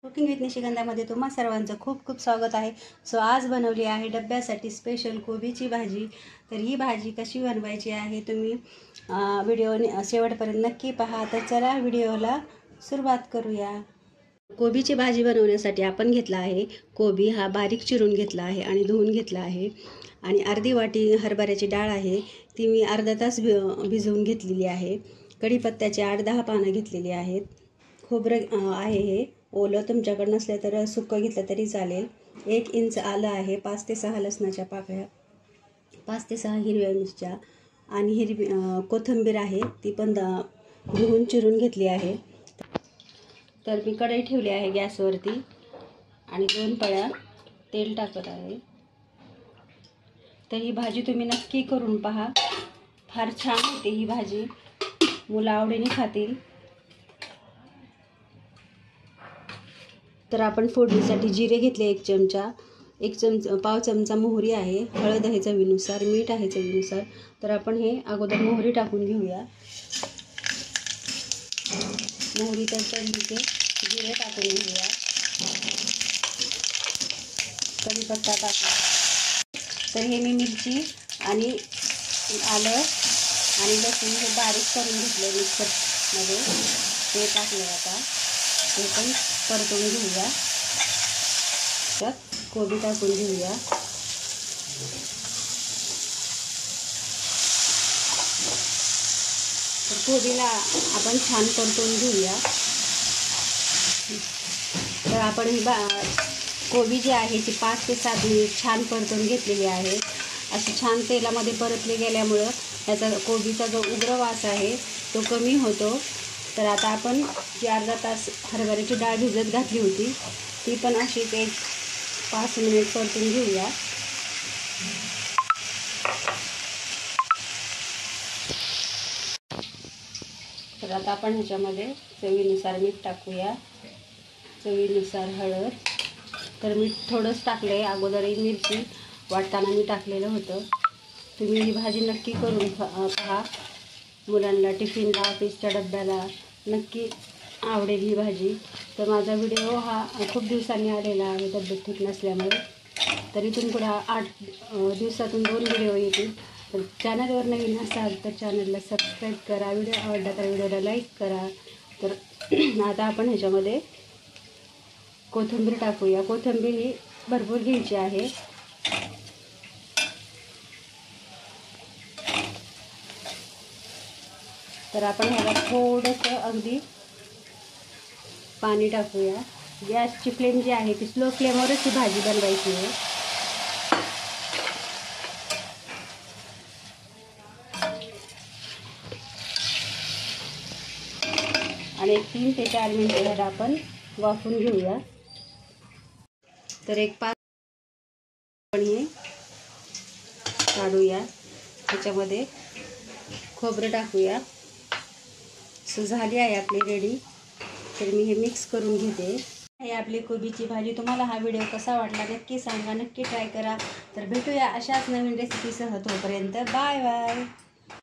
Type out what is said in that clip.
Cooking with निशिगंधामध्ये तुम्हा सर्वांचं खूप खूप स्वागत आहे. सो आज बनवली आहे डब्यासाठी स्पेशल कोबीची भाजी. तर ही भाजी कशी बनवायची आहे तुम्ही व्हिडिओ शेवटपर्यंत नक्की पहा. तर चला व्हिडिओला सुरुवात करूया. कोबीची भाजी बनवण्यासाठी आपण घेतला आहे कोबी हा बारीक चिरून घेतला आहे आणि धुवून घेतला आहे. आणि अर्धी वाटी हरभऱ्याची डाळ आहे, ती मी अर्धा तास भिजवून घेतलेली आहे. कढीपत्त्याचे 8-10 पानं घेतलेली आहेत. खोबरं आहे हे ओलं, तुमच्याकडे नसलं तर सुकं घेतलं तरी चालेल. 1 इंच आलं आहे, 5 ते 6 लसणाच्या पाकळ्या, 5 ते 6 हिरव्या मिरच्या आणि कोथिंबीर आहे, ती पण धुवून चिरून घेतली आहे. तर मी कढई ठेवली आहे गॅसवरती आणि 2 पळ्या तेल टाकत आहे. तर ही भाजी तुम्ही नक्की करून पहा, फार छान होते ही भाजी, मुलं आवडीने खातील. तर आपण फोडणीसाठी जिरे घेतले 1 चमचा, पाव चमचा मोहरी आहे, हळद आहे चवीनुसार, मीठ आहे चवीनुसार. तर आपण हे अगोदर मोहरी टाकून घेऊया. मोहरी तडतडली जिरे टाकून घेऊया. कढीपत्ता टाकला. तर हे मी मिरची आणि आलं आणि लसूण हे बारीक करून घेतलं मिक्सरमध्ये, ते टाकलं. आता हे पण परतून घेऊया. त्यात कोबी टाकून घेऊया. तर कोबीला आपण छान परतून घेऊया. तर आपण ही कोबी जी आहे ती 5 ते 7 मिनिट छान परतून घेतलेली आहे. अशी छान तेलामध्ये परतली गेल्यामुळं त्याचा कोबीचा जो उग्र वास आहे तो कमी होतो. तर आता आपण जी अर्धा तास हरभऱ्याची डाळ भिजत घातली होती ती पण अशीच 5 मिनिट परतून घेऊया. तर आता आपण ह्याच्यामध्ये चवीनुसार मीठ टाकूया, चवीनुसार हळद. तर मीठ थोडंच टाकलं आहे, अगोदरही मिरची वाटताना मी टाकलेलं होतं. तुम्ही ही भाजी नक्की करून पहा, मुलांना टिफिनला, ऑफिसच्या डब्याला नक्की आवडेल ही भाजी. तर माझा व्हिडिओ हा खूप दिवसांनी आलेला आहे तब्येत ठीक नसल्यामुळे. तर इथून पुढे 8 दिवसातून 2 व्हिडिओ येतील. तर चॅनलवर नवीन असाल तर चॅनलला सबस्क्राईब करा, व्हिडिओ आवडला तर व्हिडिओला लाईक करा. तर आता आपण ह्याच्यामध्ये कोथिंबीर टाकूया. कोथिंबीर ही भरपूर घ्यायची आहे. तर आपण ह्याला थोडंसं अगदी पाणी टाकूया. गॅसची फ्लेम जी आहे ती स्लो फ्लेमवरच ही भाजी बनवायची आहे. आणि 3 ते 4 मिनिटं ह्याला आपण वाफवून घेऊया. तर 5 आपण हे काढूया. त्याच्यामध्ये खोबरं टाकूया. सो झाली आहे आपली रेडी. तर मी हे मिक्स करून घेते. हे आपली कोबीची भाजी. तुम्हाला हा व्हिडिओ कसा वाटला नक्की सांगा, नक्की ट्राय करा. तर भेटूया अशाच नवीन रेसिपीसह. तोपर्यंत बाय बाय.